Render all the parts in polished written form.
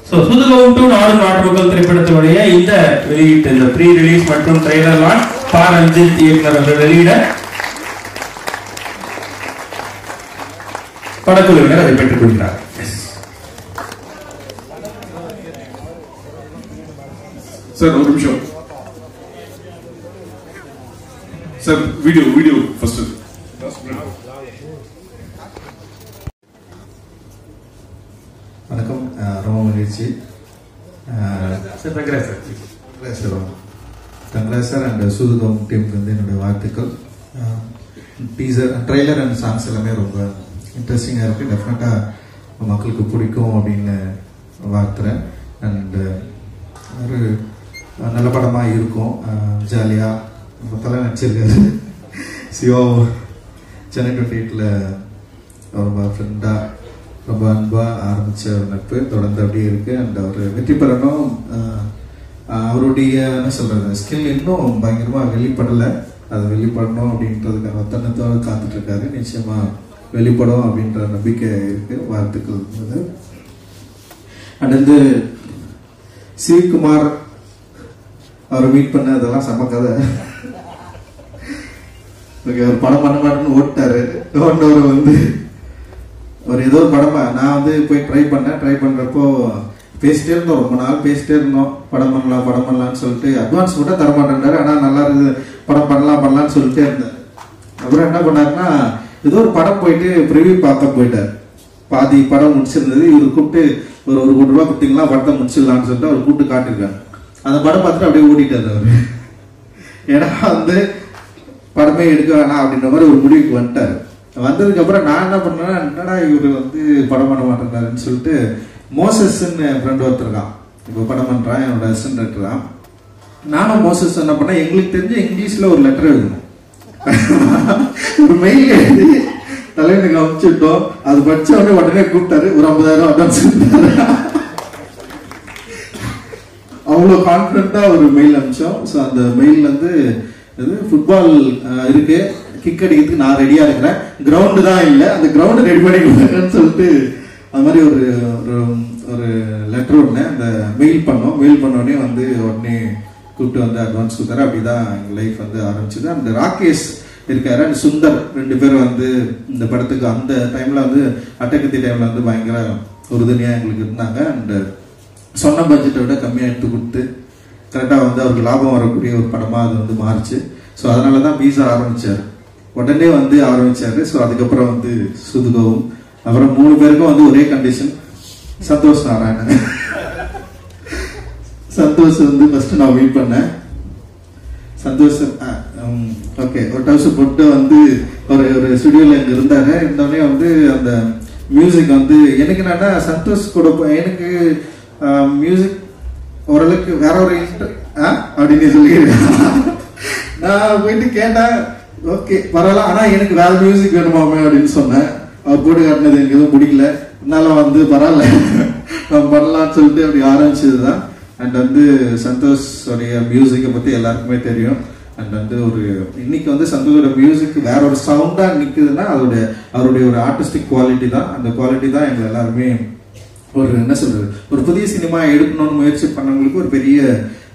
So சுதுகவும் 2 நாடு நாட்டுமக்கள் திரைப்படத்தினுடைய இந்த வெளியீட்டு இந்த ப்ரீ ரிலீஸ் மற்றும் ட்ரெய்லர் லான்ச் பா ரஞ்சித் இயக்குனர் அவர்கள் வெளியிட படக்குழுவினர் அதை பெற்றுக் கொள்கிறார். சார் ஒரு நிமிஷம் சார், வீடியோ ஃபர்ஸ்ட். வணக்கம், ரொம்ப மகிழ்ச்சி. தங்கராஜ் சார் அண்ட் சுதுகம் டீமுக்கு வந்து என்னுடைய வாழ்த்துக்கள். டீசர், ட்ரெய்லர் அண்ட் சாங்ஸ் எல்லாமே ரொம்ப இன்ட்ரெஸ்டிங்காக இருக்குது. டெஃபினட்டாக மக்களுக்கு பிடிக்கும் அப்படின்னு வாழ்த்துறேன். அண்டு ஒரு நல்ல படமாக இருக்கும். ஜாலியாக நம்ம தலை நடிச்சிருக்காரு சிவா. சென்னை 28ல் ரொம்ப ஃப்ரெண்டாக ரொம்ப அன்பாக ஆரம்பித்த ஒரு நட்பு தொடர்ந்து அப்படியே இருக்குது. அண்ட் அவர் வெற்றி பெறணும். அவருடைய என்ன சொல்கிறது ஸ்கில் இன்னும் பயங்கரமாக வெளிப்படலை. அது வெளிப்படணும் அப்படின்றதுக்கான ஒத்தனத்தோடு காத்துட்ருக்காரு. நிச்சயமாக வெளிப்படும் அப்படின்ற நம்பிக்கை இருக்குது. வாழ்த்துக்கள் இருந்தது. அண்ட் வந்து சிவகுமார் அவரை மீட் பண்ண அதெல்லாம் செம்ம கதை. ஓகே, ஒரு படம் பண்ண மாட்டேன்னு ஓட்டாரு. ஓட்டவர் வந்து ஒரு ஏதோ ஒரு படமா நான் வந்து போய் ட்ரை பண்ணுறப்போ பேசிட்டே இருந்தோம். ரொம்ப நாள் பேசிட்டே இருந்தோம். படம் பண்ணலாம்னு சொல்லிட்டு அட்வான்ஸ் மட்டும் தர மாட்டேன்றாரு. ஆனால் நல்லா இருக்குது, படம் பண்ணலாம்னு சொல்லிட்டே இருந்தேன். அப்புறம் என்ன பண்ணாருன்னா, ஏதோ ஒரு படம் போயிட்டு ப்ரிவியூ பார்க்க போயிட்டார். பாதி படம் முடிச்சிருந்தது. இவர் கூப்பிட்டு ஒரு 1 கோடி ரூபா கொடுத்தீங்களா படத்தை முடிச்சிடலான்னு சொல்லிட்டு அவர் கூப்பிட்டு காட்டிருக்காங்க. அந்த படம் பார்த்துட்டு அப்படியே ஓடிட்டார் அவர். ஏன்னா வந்து படமே எடுக்க வேணாம் அப்படின்ற மாதிரி ஒரு முடிவுக்கு வந்துட்டார். வந்ததுக்கு அப்புறம் நான் என்ன பண்ணேன்னா, என்னடா இவர் வந்து படம் பண்ண மாட்டேங்கிறாருன்னு சொல்லிட்டு மோசஸ்ன்னு ஃப்ரெண்ட் ஒருத்தருக்கான், இப்போ படம் பண்ணுறான், என்னோட அசிஸ்டன்ட் டைரக்டர் தான். நானும் மோசஸ் என்ன பண்ணேன், எங்களுக்கு தெரிஞ்சு இங்கிலீஷில் ஒரு லெட்டர் எழுதணும். ஒரு மெயில் எழுதி தலைவனுக்கு அனுப்பிச்சுட்டோம். அது படிச்ச உடனே கூப்பிட்டாரு. ஒரு 50,000 அட்வான்ஸ் கொடுத்தாரு. அவ்வளோ கான்ஃபிடென்ட்டாக ஒரு மெயில் அனுப்பிச்சோம். ஸோ அந்த மெயில் வந்து ஃபுட்பால் இருக்கு, கிக் அடிக்கிறதுக்கு நான் ரெடியாக இருக்கிறேன், கிரவுண்டு தான் இல்லை, அந்த கிரவுண்டு ரெடி பண்ணி கொடுக்குறேன்னு சொல்லிட்டு அது மாதிரி ஒரு ஒரு லெட்டர் ஒன்று அந்த மெயில் பண்ணோம். மெயில் பண்ணோடனே வந்து உடனே கூப்பிட்டு வந்து அட்வான்ஸ் கொடுத்தாரு. அப்படிதான் எங்கள் லைஃப் வந்து ஆரம்பிச்சது. அந்த ராகேஷ் இருக்காரு அண்ட் சுந்தர் 2 பேரும் வந்து இந்த படத்துக்கு அந்த டைமில் வந்து அட்டகத்தி டைமில் வந்து பயங்கர உறுதுணையாக எங்களுக்கு இருந்தாங்க. அண்ட் சொன்ன பட்ஜெட்டை விட கம்மியாக எடுத்து கொடுத்து கரெக்டாக வந்து அவருக்கு லாபம் வரக்கூடிய ஒரு படமாக அது வந்து மாறிச்சு. ஸோ அதனால தான் பீஸா ஆரம்பித்தார். உடனே வந்து ஆரம்பித்தார். ஸோ அதுக்கப்புறம் வந்து சுதுகவும், அப்புறம் 3 பேருக்கும் வந்து ஒரே கண்டிஷன், சந்தோஷ் நாராயணன். சந்தோஷ் வந்து ஃபர்ஸ்ட் நான் வெயிட் பண்ணேன். சந்தோஷ் ஓகே ஒரு டவுசர் போட்டு வந்து ஒரு ஸ்டுடியோவில் இங்கே இருந்தார். இருந்தோடனே வந்து அந்த மியூசிக் வந்து எனக்கு என்னன்னா சந்தோஷ் கூட எனக்கு மியூசிக் ஓரளவுக்கு வேற ஒரு அப்படின்னு சொல்லியிருக்கேன். நான் போயிட்டு கேட்டேன், ஓகே பரவாயில்ல, ஆனால் எனக்கு வேற மியூசிக் வேணுமாமே அப்படின்னு சொன்னேன். அவர் போட்டு காட்டினது எனக்கு எதுவும் பிடிக்கல. அதனால வந்து பரவாயில்ல நம்ம பண்ணலாம்னு சொல்லிட்டு அப்படி ஆரம்பிச்சது தான். அண்ட் வந்து சந்தோஷோடைய மியூசிக்கை பற்றி எல்லாருக்குமே தெரியும். அண்ட் வந்து ஒரு இன்னைக்கு வந்து சந்தோஷோட மியூசிக் வேற ஒரு சவுண்டாக நிற்குதுன்னா அவருடைய ஒரு ஆர்டிஸ்டிக் குவாலிட்டி தான். அந்த குவாலிட்டி தான் எங்களை எல்லாருமே ஒரு என்ன சொல்றது ஒரு புதிய சினிமா எடுக்கணும்னு முயற்சி பண்ணவங்களுக்கு ஒரு பெரிய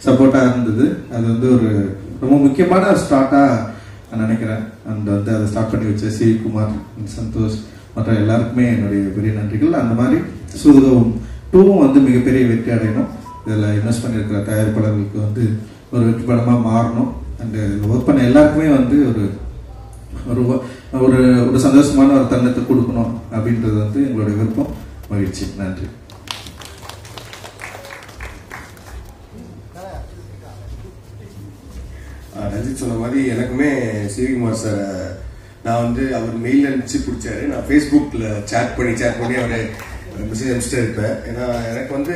சப்போர்ட்டாக இருந்தது. அது வந்து ஒரு ரொம்ப முக்கியமான ஒரு ஸ்டார்ட்டாக நான் நினைக்கிறேன். அண்ட் வந்து அதை ஸ்டார்ட் பண்ணி வச்ச சிவகுமார், சந்தோஷ் மற்ற எல்லாருக்குமே என்னுடைய பெரிய நன்றிகள். அந்த மாதிரி சுதுகவும் 2 வந்து மிகப்பெரிய வெற்றி அடையணும். இதில் இன்வெஸ்ட் பண்ணியிருக்கிற தயாரிப்பாளர்களுக்கு வந்து ஒரு வெற்றி படமாக மாறணும். அண்டு ஒர்க் பண்ண எல்லாருக்குமே வந்து ஒரு ஒரு ஒரு சந்தோஷமான ஒரு தருணத்தை கொடுக்கணும் அப்படின்றது வந்து எங்களுடைய விருப்பம். மகிழ்ச்சி, நன்றி. ரஞ்சித் சொன்ன மாதிரி எனக்குமே சிவகுமார் சார் நான் வந்து அவர் மெயில் அனுப்பிச்சு பிடிச்சாரு. நான் ஃபேஸ்புக்கில் சேட் பண்ணி அவரை மெசேஜ் அனுப்பிச்சிட்டே இருப்பேன். ஏன்னா எனக்கு வந்து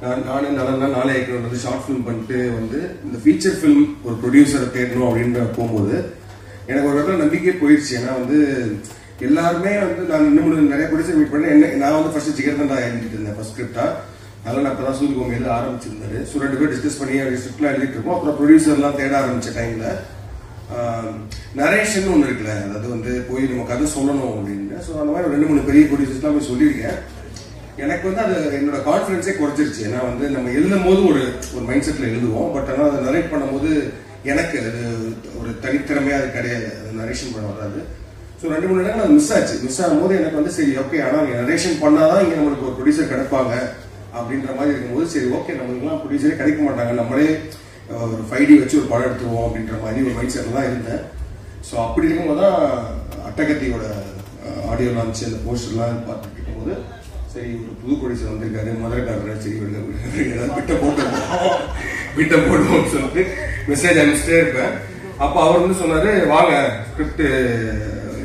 நானும் நாளே ஏற்கனவே வந்து ஷார்ட் ஃபிலிம் பண்ணிட்டு வந்து இந்த ஃபீச்சர் ஃபிலிம் ஒரு ப்ரொடியூசரை தேடணும் அப்படின்னு போகும்போது எனக்கு ஒரு இடத்துல நம்பிக்கை போயிடுச்சு. ஏன்னா வந்து எல்லாருமே வந்து நான் இன்னும் நிறைய ப்ரொடியூசர் மீட் பண்ணேன். நான் வந்து ஃபர்ஸ்ட் ஜிகர்தண்டா எழுதிட்டு இருந்தேன் ஃபர்ஸ்ட் ஸ்கிரிப்டா. அதெல்லாம் நான் இப்போ தான் சூரியகோம் எழுத ஆரம்பிச்சிருந்தாரு. ஸோ 2 பேர் டிஸ்கஸ் பண்ணி ஸ்கிரிப்ட்லாம் எழுதிட்டு இருக்கோம். அப்புறம் ப்ரொடியூசர்லாம் தேட ஆரம்பிச்ச டைமில் நரேஷன் ஒன்று இருக்குல்ல, அதாவது வந்து போய் நம்ம கதை சொல்லணும் அப்படின்னு. ஸோ அந்த மாதிரி 2-3 பெரிய ப்ரொடியூசர்ஸ்லாம் போய் சொல்லியிருக்கேன். எனக்கு வந்து அது என்னோட கான்ஃபிடன்ஸே குறைச்சிருச்சு. ஏன்னா வந்து நம்ம எழுதும் போது ஒரு மைண்ட் செட்ல எழுதுவோம், பட் ஆனால் அதை நரேட் பண்ணும்போது எனக்கு அது ஒரு தனித்திறமையா அது கிடையாது, அது நரேஷன் பண்ண வராது. ஸோ 2-3 இடங்கள் அது மிஸ் ஆகும்போது எனக்கு வந்து சரி ஓகே, ஆனால் நரேஷன் பண்ணாதான் இங்கே நம்மளுக்கு ஒரு ப்ரொடியூசர் கிடைப்பாங்க அப்படின்ற மாதிரி இருக்கும்போது சரி ஓகே, நம்மளுக்குலாம் ப்ரொடியூசரே கிடைக்க மாட்டாங்க, நம்மளே ஒரு 5D வச்சு ஒரு படம் எடுத்துருவோம் அப்படின்ற மாதிரி ஒரு மைண்ட் செட்டில் தான் இருந்தேன். ஸோ அப்படி இருக்கும்போது தான் அட்டகத்தியோட ஆடியோ லான்ச் அந்த போஸ்டர்லாம் பார்த்துட்டு இருக்கும்போது சரி ஒரு புது ப்ரொடியூசர் வந்திருக்காரு, மதுரைக்காரர், சரி ஏதாவது விட்ட போடுவோம்னு சொல்லிட்டு மெசேஜ் அனுப்பிச்சிட்டே இருப்பேன். அப்போ அவர் வந்து சொன்னாரு வாங்க ஸ்கிரிப்ட்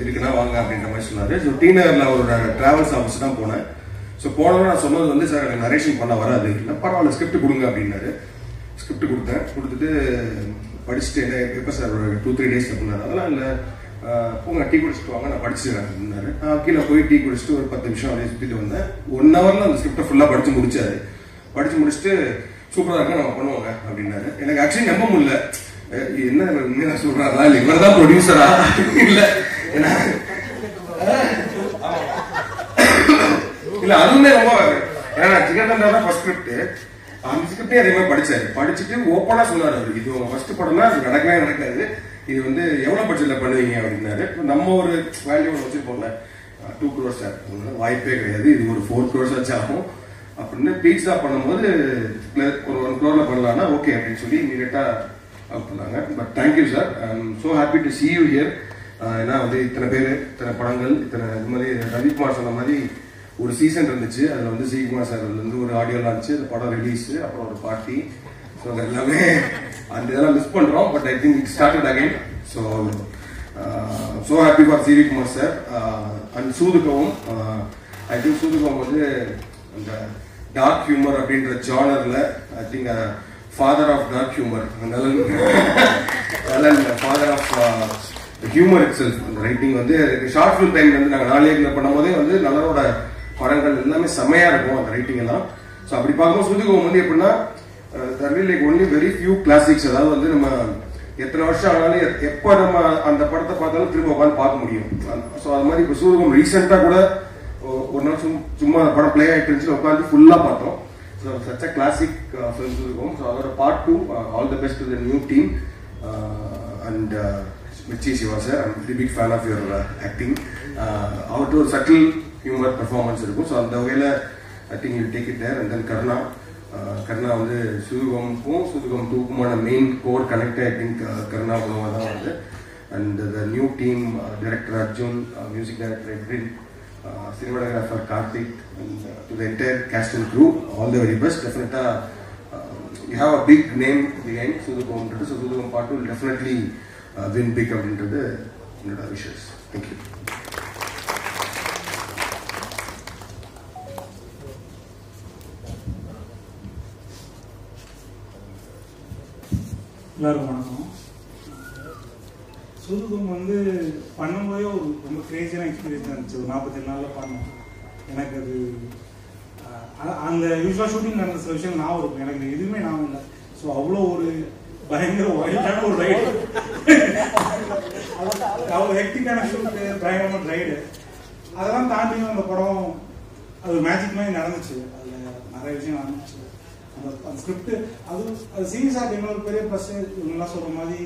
இருக்குன்னா வாங்க அப்படின்ற மாதிரி சொன்னாரு. ஸோ டீனர்ல அவரோட டிராவல்ஸ் ஆஃபீஸ் தான் போனேன். ஸோ போனவங்க நான் சொன்னது வந்து சார் எனக்கு நரேஷன் பண்ண வராது, இல்லை பரவாயில்ல ஸ்கிரிப்ட் கொடுங்க அப்படின்னாரு. ஸ்கிரிப்ட் கொடுத்துட்டு படிச்சுட்டு என்ன எப்போ சார் ஒரு 2-3 டேஸ் அப்படின்னாரு. அதெல்லாம் இல்லை உங்க டீ குடிச்சிட்டு வாங்க நான் படிச்சுக்கிறேன் அப்படின்னாரு. கீழே போய் டீ குடிச்சிட்டு ஒரு 10 நிமிஷம் அப்படியே சுற்றிட்டு வந்தேன். 1 ஹவர்ல அந்த ஸ்கிரிப்டை ஃபுல்லாக படிச்சு முடிச்சுட்டு சூப்பராக இருக்கா நம்ம பண்ணுவாங்க அப்படின்னாரு. எனக்கு ஆக்சுவலி நம்ப முடியல, என்ன உண்மையா சொல்றாரா இல்லை இவர் தான் ப்ரொடியூசரா இல்லை ஏன்னா இல்ல அதுவுமே ரொம்ப ஏன்னா ஜிகர்தண்டா தான் ஃபர்ஸ்ட் ஸ்கிரிப்ட், அந்த ஸ்கிரிப்டே அதே மாதிரி படிச்சுட்டு ஓப்பனா சொன்னாரு இது உங்க ஃபர்ஸ்ட் படம்னா அது நடக்கவே நடக்காது, இது வந்து எவ்வளவு பட்ஜெட்ல பண்ணுவீங்க அப்படின்னாரு. நம்ம ஒரு வேல்யூ வச்சிருப்போம்ல 2 crores சார், வாய்ப்பே கிடையாது, இது ஒரு 4 crores ஆச்சு ஆகும் அப்படின்னு பீட்ஸா பண்ணும்போது ஒரு 1 crore பண்ணலாம்னா ஓகே அப்படின்னு சொல்லி இமீடியட்டா பண்ணாங்க. But thank you sir, I am so happy to see you here. ஏன்னா வந்து இத்தனை பேர், இத்தனை படங்கள், இத்தனை இது மாதிரி ரவிக்குமார் சொன்ன மாதிரி ஒரு சீசன் இருந்துச்சு, அதில் வந்து ஸ்ரீகுமார் சார் வந்து ஒரு ஆடியோ லான்ச்சு, அந்த படம் ரிலீஸ், அப்புறம் ஒரு பார்ட்டி, ஸோ அது எல்லாமே அந்த இதெல்லாம் மிஸ் பண்ணுறோம். But I think it started again. So happy for Sreekumar sir and சூதுகவும். ஐ திங்க் சூதுகவும் வந்து அந்த டார்க் ஹியூமர் அப்படின்ற ஜானரில் I think father of dark humour, அதனால father of humour itself. அந்த ரைட்டிங் வந்து ஷார்ட் ஃபிலிம் டைம்ல வந்து நாங்கள் 4 ஏக்கர் பண்ணும் போதே வந்து நல்லரோட படங்கள் எல்லாமே செம்மையா இருக்கும் அந்த ரைட்டிங் எல்லாம். ஸோ அப்படி பார்க்கும்போது சூதுகம் வந்து எப்படின்னா like only very few classics, அதாவது வந்து நம்ம எத்தனை வருஷம் ஆனாலும் எப்போ நம்ம அந்த படத்தை பார்த்தாலும் திரும்ப உட்காந்து பார்க்க முடியும். ஸோ அது மாதிரி இப்போ சூதுகம் ரீசெண்டாக கூட ஒரு நாள் சும்மா படம் பிளே ஆகிட்டு இருந்துச்சு, உட்காந்து ஃபுல்லாக பார்த்தோம். So such a classic films இருக்கும். ஸோ அதோட part 2 all the best to the new team and Michi Shiva sir, I'm a very big fan of your acting. Outdoor subtle humor performance இருக்கும். So அந்த வகையில் I think you take it there. And then Karna வந்து சூதுகமுக்கும் சூதுகம் 2க்குமான main core connect I think Karuna மூலமாக தான் வந்து. And the new team, director Arjun, music director Edwin, cinematographer Karthik, and to the entire cast and crew, all the very best. Definitely you have a big name behind Sudhugam. So Sudhugam part 2 will definitely win big அப்படின்றது என்னோட wishes. Thank you. எல்லாருக்கும் வணக்கம். சூதுகம் வந்து பண்ணும்போதே ஒரு ரொம்ப கிரேசியான experience இருந்துச்சு. ஒரு 47 நாளில் பண்ணோம். எனக்கு அது அந்த யூஸ்வலாக ஷூட்டிங் நடந்த சில விஷயம் ஞாபகம் இருக்கும், எனக்கு எதுவுமே ஞாபகம் இல்லை. ஸோ அவ்வளோ ஒரு பயங்கர வைல்டான ஒரு ரைடு, அவ்வளோ ஹெக்டிக்கான ஷூட்டு, பயங்கரமான ரைடு. அதெல்லாம் தாண்டி அந்த படம் அது மேஜிக் மாதிரி நடந்துச்சு. அதில் நிறைய விஷயம் நடந்துச்சு. அந்த ஸ்கிரிப்ட் அது சீரியஸாக இன்னொரு பெரிய ப்ளஸ் இவங்கெல்லாம் சொல்கிற மாதிரி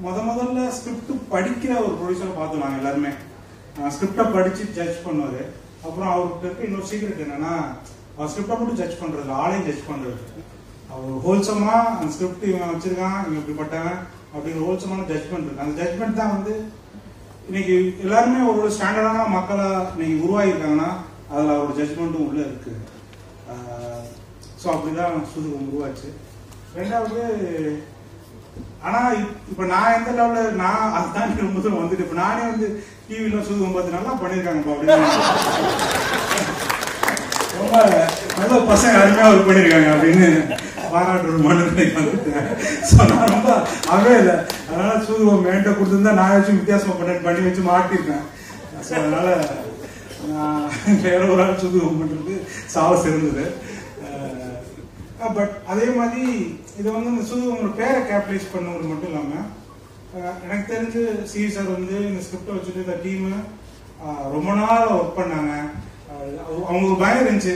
முதல்ல ஸ்கிரிப்ட் படிக்கிற ஒரு ப்ரொடியூசரை பார்த்தோம் நாங்கள் எல்லாருமே. ஸ்கிரிப்டை படித்து ஜட்ஜ் பண்ணுவார். அப்புறம் அவருக்கு இருக்க இன்னொரு சீக்ரெட் என்னன்னா, அவர் ஸ்கிரிப்டை மட்டும் ஜட்ஜ் பண்ணுறது, ஆளையும் ஜட்ஜ் பண்ணுறது. அவர் ஹோல்சமா அந்த ஸ்கிரிப்ட் இவன் வச்சிருக்கான், இவன் இப்படிப்பட்டவன் அப்படின்னு ஹோல்சமான ஜட்ஜ்மெண்ட் இருக்கு. அந்த ஜட்ஜ்மெண்ட் தான் வந்து இன்னைக்கு எல்லாருமே ஒரு ஸ்டாண்டர்டான மக்களை இன்னைக்கு உருவாகிருக்காங்கன்னா அதில் அவரோட ஜட்ஜ்மெண்ட்டும் உள்ள இருக்கு. ஸோ அப்படிதான் சூதுகம் உருவாச்சு. ரெண்டாவது, ஆனால் இப்போ நான் எந்த லெவலில் நான் அதுதான் முதல்ல வந்துட்டு இப்போ நானே வந்து டிவியில் சூதுகம் பார்த்து நல்லா பண்ணியிருக்காங்கப்பா அப்படின்னு ரொம்ப நல்ல பசங்க அருமையாக ஒர்க் பண்ணியிருக்காங்க அப்படின்னு பாராட்டுற மனநிலை வந்துட்டேன். ஸோ நான் ரொம்ப அவே இல்லை. அதனால சூதுகம் வேண்ட கொடுத்துருந்தா நான் வச்சு வித்தியாசமாக பண்ணி வச்சு மாட்டிருக்கேன். ஸோ அதனால வேற ஒரு ஆள் சூதுகம் பண்ணுறது சாவஸ் இருந்தது. பட் அதே மாதிரி இதை வந்து இந்த சூதுகமோட பேரை கேபிட்டலைஸ் பண்ணது மட்டும் இல்லாமல் எனக்கு தெரிஞ்சு சி சார் வந்து இந்த ஸ்கிரிப்டை வச்சுட்டு இந்த டீமு ரொம்ப நாள் ஒர்க் பண்ணாங்க. அவங்களுக்கு பயம் இருந்துச்சு,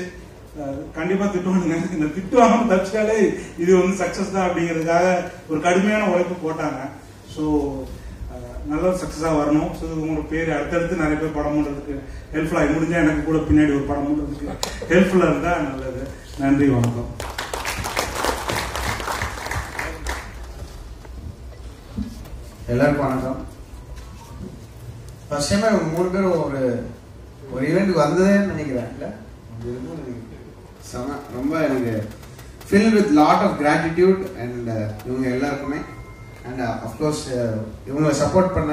கண்டிப்பா திட்டுவானுங்க, இந்த திட்டு வாங்காம தப்பிச்சாலே இது வந்து சக்சஸ் தான் அப்படிங்கிறதுக்காக ஒரு கடுமையான உழைப்பு போட்டாங்க. ஸோ நல்ல சக்சஸாக வரணும். ஸோ உங்களோட பேர் அடுத்தடுத்து நிறைய பேர் படம் பண்ணுறதுக்கு ஹெல்ப்ஃபுல்லாக முடிஞ்சால் எனக்கு கூட பின்னாடி ஒரு படம் பண்ணுறதுக்கு ஹெல்ப்ஃபுல்லாக இருந்தால் நல்லது. நன்றி, வணக்கம். எல்லாருக்கும் வணக்கம். ஃபர்ஸ்ட் டைம் இவங்க 3 பேரும் ஒரு ஈவெண்ட்டுக்கு வந்ததேன்னு நினைக்கிறேன். இல்லை செம, ரொம்ப எனக்கு fill with lot of gratitude and இவங்க எல்லாருக்குமே. அண்ட் அஃப்கோர்ஸ் இவங்களை சப்போர்ட் பண்ண,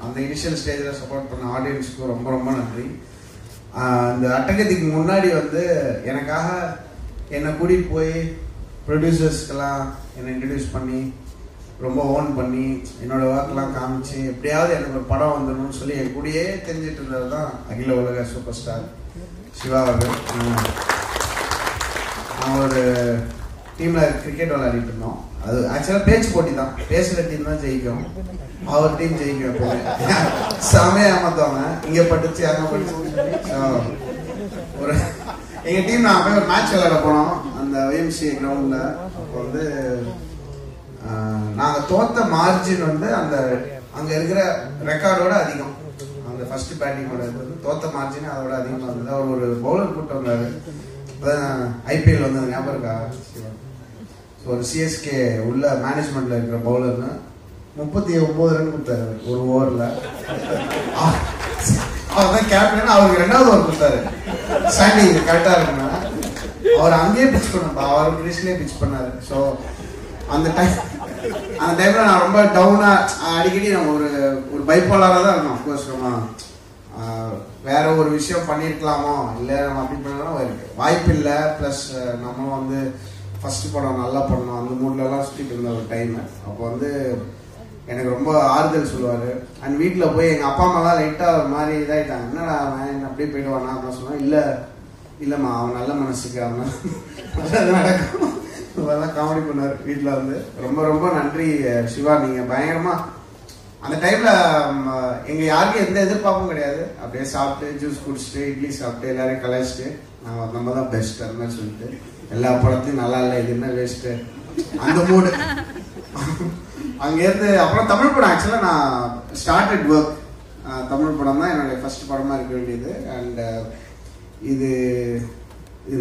அந்த இனிஷியல் ஸ்டேஜில் சப்போர்ட் பண்ண ஆடியன்ஸுக்கு ரொம்ப ரொம்ப நன்றி. இந்த அட்டகத்திக்கு முன்னாடி வந்து எனக்காக என்னை கூட்டிகிட்டு போய் ப்ரொடியூசர்ஸ்க்கெல்லாம் என்னை இன்ட்ரடியூஸ் பண்ணி ரொம்ப ஓன் பண்ணி என்னோட ஒர்க்லாம் காமிச்சு எப்படியாவது எனக்கு ஒரு படம் வந்துடணும்னு சொல்லி என் கூடயே தெரிஞ்சிட்டு இருந்தது தான் அகில உலக சூப்பர் ஸ்டார் சிவா அவர்கள். நான் ஒரு டீமில் கிரிக்கெட் விளையாடிட்டு இருந்தோம். அது ஆக்சுவலாக பேச்சு போட்டி தான், பேசுகிற டீம் தான் ஜெயிக்கும், அவர் டீம் ஜெயிக்கும். எப்போது செமையை ஏமாத்துவாங்க, இங்கே பட்டுச்சு அங்கே பட்டுச்சு. ஒரு எங்கள் டீம் நான் போய் ஒரு மேட்ச் விளையாட போனோம் அந்த YMCA கிரவுண்டில். அப்போ வந்து நாங்கள் தோத்த மார்ஜின் வந்து அந்த அங்கே இருக்கிற ரெக்கார்டோட அதிகம். அந்த ஃபர்ஸ்ட் பேட்டிங்கோட தோத்த மார்ஜின் அதோட அதிகமாக இருந்தது. அவர் ஒரு பவுலர் கூப்பிட்டு வந்தார், IPL வந்தது ஞாபகம் இருக்கா? ஒரு CSK உள்ள மேனேஜ்மெண்ட்ல இருக்கிற பவுலர்னு 39 ரன் கொடுத்தாரு ஒரு ஓவரில். அவர் தான் கேப்டன். அவருக்கு 2வது ஓவர் கொடுத்தாரு. சாண்டி கரெக்டாக இருக்குன்னா அவர் அங்கேயே பிச் பண்ண, அவர் கிரீஸ்லேயே பிச் பண்ணாரு. ஸோ அந்த டைம்ல நான் ரொம்ப டவுனா, அடிக்கடி நம்ம ஒரு பைப்போலராக தான் இருக்கணும். அஃப்கோர்ஸ் நம்ம வேற ஒரு விஷயம் பண்ணியிருக்கலாமோ, இல்லை நம்ம அப்படி பண்ணலாம் வாய்ப்பு இல்லை. ப்ளஸ் நம்ம வந்து ஃபர்ஸ்ட் படம் நல்லா பண்ணோம், அந்த மூட்லலாம் சுற்றிட்டு இருந்த ஒரு டைம். அப்போ வந்து எனக்கு ரொம்ப ஆறுதல் சொல்லுவார். அண்ட் வீட்டில் போய் எங்கள் அப்பா அம்மாலாம் லைட்டாக ஒரு மாதிரி இதாகிட்டாங்க, என்னடா அவன் என்ன அப்படியே போயிடுவானா அப்படின்னு சொன்னால், இல்லைம்மா அவன் நல்ல மனசுக்கு அவன் நடக்கும். அதெல்லாம் காமெடி பண்ணார் வீட்டில் வந்து. ரொம்ப ரொம்ப நன்றி சிவா, நீங்கள் பயங்கரமாக அந்த டைமில் எங்கள் யாருக்கும் எந்த எதிர்பார்ப்பும் கிடையாது. அப்படியே சாப்பிட்டு ஜூஸ் குடிச்சிட்டு இட்லி சாப்பிட்டு எல்லாரையும் கலாய்ச்சிட்டு நம்ம தான் பெஸ்ட் அந்த மாதிரி சொல்லிட்டு எல்லா படத்தையும் நல்லா இல்லை, இது என்ன வேஸ்ட்டு அந்த மூடு. அங்கேருந்து அப்புறம் தமிழ் படம் ஆக்சுவலாக நான் ஸ்டார்டட் ஒர்க். தமிழ் படம் தான் என்னுடைய ஃபர்ஸ்ட் படமாக இருக்க வேண்டியது. அண்ட் இது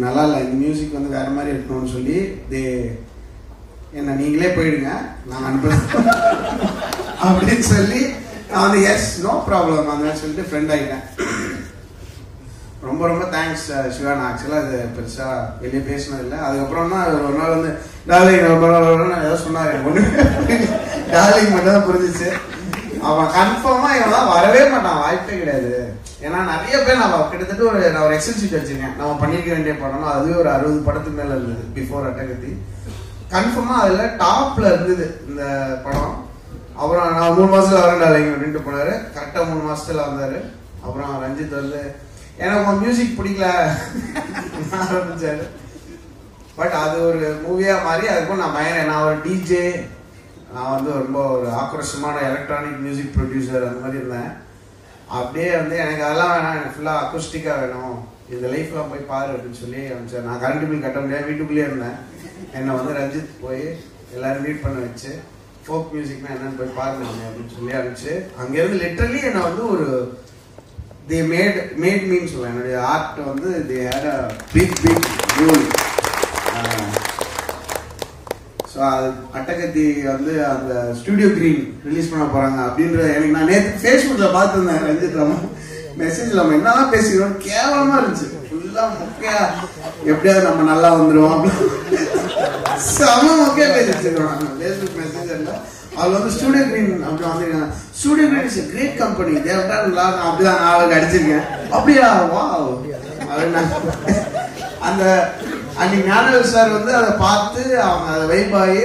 நல்லா இல்லை, இந்த மியூசிக் வந்து வேறு மாதிரி இருக்கணும்னு சொல்லி என்ன நீங்களே போயிடுங்க நான் அனுப்புறேன் அப்படின்னு சொல்லி நான் வந்து எஸ் நோ ப்ராப்ளம் அந்த மாதிரி சொல்லிட்டு ஃப்ரெண்ட் ஆகிட்டேன். ரொம்ப ரொம்ப தேங்க்ஸ் சிவா. நான் ஆக்சுவலாக இது பெருசாக வெளியே பேசினதில்லை. அதுக்கப்புறம் தான் ஒரு நாள் வந்து டார்லிங் ஏதோ சொன்னார், ஒன்று டார்லிங் மட்டும் தான் புரிஞ்சிச்சு. அவன் கன்ஃபார்மாக இவன் வரவே மாட்டான், வாய்ப்பே கிடையாது. ஏன்னா நிறைய பேர் நான் கிட்டத்தட்ட நான் ஒரு எக்ஸல் ஷீட் வச்சிருக்கேன், நம்ம பண்ணிருக்க வேண்டிய படம். அதுவே ஒரு 60 படத்துக்கு மேலே இருந்தது பிஃபோர் அட்டகத்தி. கன்ஃபார்மாக அதில் டாப்பில் இருந்தது இந்த படம். அப்புறம் நான் 3 மாதத்துல வரேன் டார்லிங் அப்படின்ட்டு போனார். கரெக்டாக 3 மாதத்துல வந்தார். அப்புறம் ரஞ்சித் வந்து எனக்கு மியூசிக் பிடிக்கல ஆரம்பிச்சாரு. பட் அது ஒரு மூவியாக மாறி அதுக்கும் நான் ஒரு டிஜே, நான் வந்து ரொம்ப ஒரு ஆக்ரோஷமான எலக்ட்ரானிக் மியூசிக் ப்ரொடியூசர் அந்த மாதிரி இருந்தேன். அப்படியே வந்து எனக்கு அதெல்லாம் வேணாம், எனக்கு ஃபுல்லாக அக்கோஸ்டிக்காக வேணும், இந்த லைஃப்லாம் போய் பாரு அப்படின்னு சொல்லி அனுப்பிச்சார். நான் கரண்ட் பில் கட்ட முடியாது, வீட்டுக்குள்ளேயே இருந்தேன். என்னை வந்து ரஞ்சித் போய் எல்லாரும் மீட் பண்ண வச்சு ஃபோக் மியூசிக்னா என்னன்னு போய் பாருங்க அப்படின்னு சொல்லி அனுப்பிச்சு அங்கேருந்து லிட்டரலி என்னை வந்து ஒரு they made me சொல்லுவேன். என்னுடைய ஆர்ட் வந்து they had a big role. So அது அட்டகத்தி வந்து அந்த ஸ்டுடியோ கிரீன் ரிலீஸ் பண்ண போறாங்க அப்படின்ற எனக்கு நான் நேற்று ஃபேஸ்புக்கில் பார்த்துருந்தேன். ரஞ்சித் நம்ம மெசேஜ் நம்ம என்னதான் பேசிக்கிறோம் கேவலமா இருந்துச்சு, ஃபுல்லா மொக்கையா, எப்படியாவது நம்ம நல்லா வந்துருவோம் செம மொக்கையா பேசிருக்கோம் ஃபேஸ்புக் மெசேஜர்ல. அதுல வந்து ஸ்டுடியோ கிரீன் அப்படி வந்துருக்காங்க. Studio green is great company, அப்படிதான் நான் அவருக்கு அடிச்சிருக்கேன். அப்படியா வா அந்த அன்னைக்கு ஞானவேல் சார் வந்து அதை பார்த்து அவங்க அதை வைப்பாகி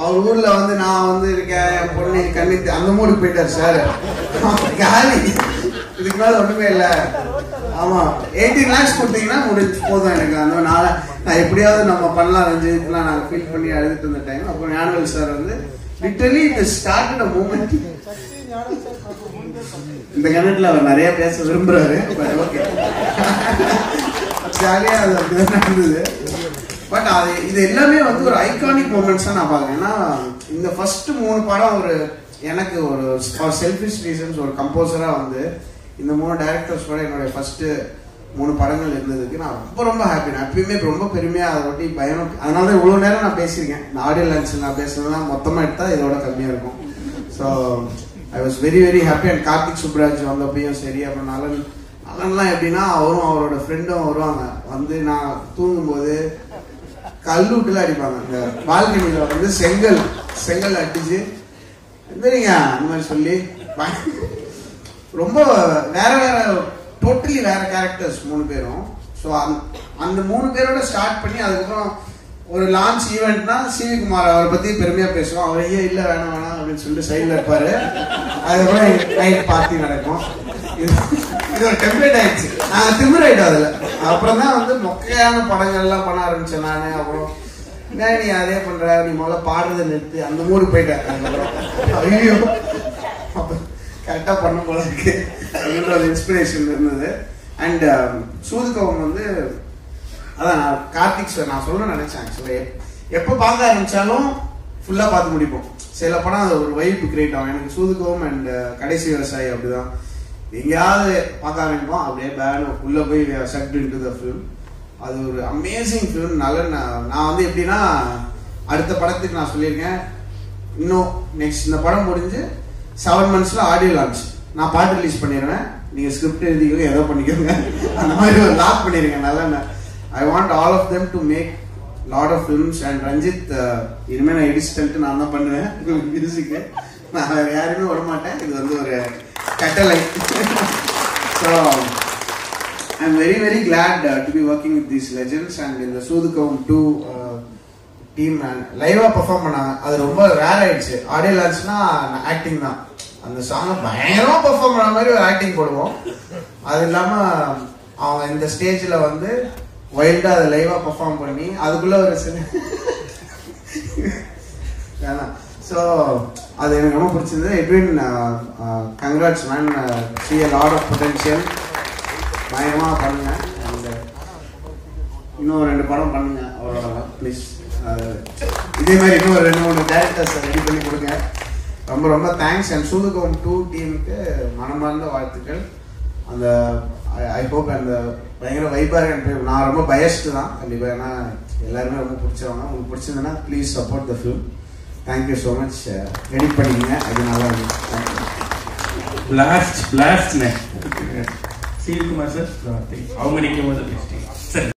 அவர் ஊர்ல வந்து நான் வந்து இருக்கேன், என் பொண்ணு கண்ணி அந்த மூடுக்கு போயிட்டார் சார். காலி இதுக்கு மேல ஒண்ணுமே இல்லை. ஆமா 18 lakhs கொடுத்தீங்கன்னா முடிஞ்சு போதும் எனக்கு. அந்த நான் எப்படியாவது நம்ம பண்ணலாம் ரஞ்சித்லாம் நாங்கள் ஃபீல் பண்ணி அழுதுட்டு இருந்த டைம். அப்புறம் ஞானவேல் சார் வந்து literally it started a moment. இந்த கண்ணத்துல அவர் நிறைய பேச விரும்புறாரு. பட் ஓகே, ஜாலியா அது அப்படிதான் நடந்தது. பட் அது இது எல்லாமே வந்து ஒரு ஐகானிக் மூமெண்ட்ஸா நான் பாக்குறேன். ஏன்னா இந்த ஃபர்ஸ்ட் 3 படம் ஒரு எனக்கு ஒரு செல்ஃபிஷ் ரீசன்ஸ் ஒரு கம்போசரா வந்து இந்த 3 டைரக்டர்ஸ் கூட என்னுடைய ஃபர்ஸ்ட் 3 படங்கள் இருந்ததுக்கு நான் ரொம்ப ஹாப்பி. நான் எப்பயுமே ரொம்ப பெருமையா அதை ஒட்டி பயம். அதனால இவ்வளவு நேரம் நான் பேசியிருக்கேன். இந்த ஆடியோ லான்ச்சில் நான் பேசுனதுலாம் மொத்தமா எடுத்தா இதோட கம்மியா இருக்கும். So I was very happy. And Karthik Subbaraj வந்தப்பையும் சரி, அப்புறம் நலன்லாம் எப்படின்னா அவரும் அவரோட ஃப்ரெண்டும் வருவாங்க. வந்து நான் தூங்கும்போது கல்லூட்டுல அடிப்பாங்க. இந்த பால்கனியில வந்து செங்கல் அடிச்சு எந்திரிங்க அந்த மாதிரி சொல்லி ரொம்ப வேற டோட்டலி வேற கேரக்டர்ஸ் 3 பேரும். ஸோ அந்த 3 பேரோட ஸ்டார்ட் பண்ணி அதுக்கப்புறம் ஒரு லான்ச் ஈவெண்ட்னா சிவி குமார் அவரை பத்தி பெருமையா பேசுவோம். அவர் இல்ல வேணாம் அப்படின்னு சொல்லிட்டு சைட்ல இருப்பாரு. அதுக்கப்புறம் நைட் பார்ட்டி நடக்கும். இது ஒரு டெம்ப்ளேட் ஆயிடுச்சு. நாங்க திமிராயிட்டோம் அதுல. அப்புறம் தான் வந்து மொக்கையான படங்கள் எல்லாம் பண்ண ஆரம்பிச்சேன் நானு. அப்புறம் நீ அதே பண்ற, நீ முதல்ல பாடுறதை நிறுத்து, அந்த மூடு போயிட்டேன். ஐயோ கரெக்டா பண்ண போல இருக்கு அப்படின்ற ஒரு இன்ஸ்பிரேஷன் இருந்தது. அண்ட் சூதுகவம் வந்து அதான் கார்த்திக் சார் நான் சொல்ல நினைச்சேன். ஆக்சுவலா எப்போ பார்க்க ஆரம்பிச்சாலும் ஃபுல்லா பார்த்து முடிப்போம். சில படம் அது ஒரு வைப் கிரியேட் ஆகும். எனக்கு சூதுகவம் அண்ட் கடைசி விவசாயி அப்படிதான். எங்கேயாவது பார்க்க ஆரம்பிப்போம், அப்படியே பேன் உள்ள போய் சக்ட் இன்டு தி ஃபிலிம். அது ஒரு அமேசிங் ஃபிலிம். நல்ல நான் வந்து எப்படின்னா அடுத்த படத்துக்கு நான் சொல்லியிருக்கேன், இன்னும் நெக்ஸ்ட் இந்த படம் முடிஞ்சு 7 monthsல ஆடியோ லான்ச், நான் பாட்டு ரிலீஸ் பண்ணிடுவேன், நீங்க ஸ்கிரிப்ட் எழுதிக்கோங்க, ஏதோ பண்ணிக்கோங்க, அந்த மாதிரி ஒரு லாக் பண்ணிருங்க. நல்லா I want all of them to make lot of films. And Ranjith இனிமே நான் எடிஸ்டன்ட்டு நான் தான் பண்ணுவேன் மியூசிக்கு. நான் வேற யாருமே வரமாட்டேன். இது வந்து ஒரு கட்டளை. So I'm very glad to be working with these legends. And in the Soodhukavam 2 team லைவா பெர்ஃபார்ம் பண்ணாங்க. அது ரொம்ப ரேர் ஆயிடுச்சு. ஆடியோ லான்ச்னா ஆக்டிங் தான். அந்த சாங் பயங்கரமா பெர்ஃபார்ம் பண்ண மாதிரி ஒரு ஆக்டிங் போடுவோம். அது இல்லாம அவங்க இந்த ஸ்டேஜ்ல வந்து வைல்டா அதை லைவா பெர்ஃபார்ம் பண்ணி அதுக்குள்ள ஒரு சில ஸோ அது எனக்கு ரொம்ப பிடிச்சிருந்தது. Edwin congrats man, see a lot of potential. பயங்கரமா பண்ணுங்க. அண்ட் இன்னும் 2 படம் பண்ணுங்க அவரோட ப்ளீஸ். இதே மாதிரி இன்னும் 2-3 டேரக்டர்ஸ் ரெடி பண்ணி கொடுங்க. ரொம்ப தேங்க்ஸ். அண்ட் சூதுகவம் 2 டீமுக்கு மனமார்ந்த வாழ்த்துக்கள். அந்த ஐ ஹோப் அந்த பயங்கர வைபா இருக்கு. நான் ரொம்ப பயஸ்டு தான் கண்டிப்பா, ஏன்னா எல்லாருமே ரொம்ப பிடிச்சவங்க. உங்களுக்கு பிடிச்சிருந்ததுன்னா please support the film. Thank you so much. Edit பண்ணிக்கங்க, அது நல்லா இருக்கு. பிளாஸ்ட் சிவி குமார் சார் அவங்க நிற்கும் போது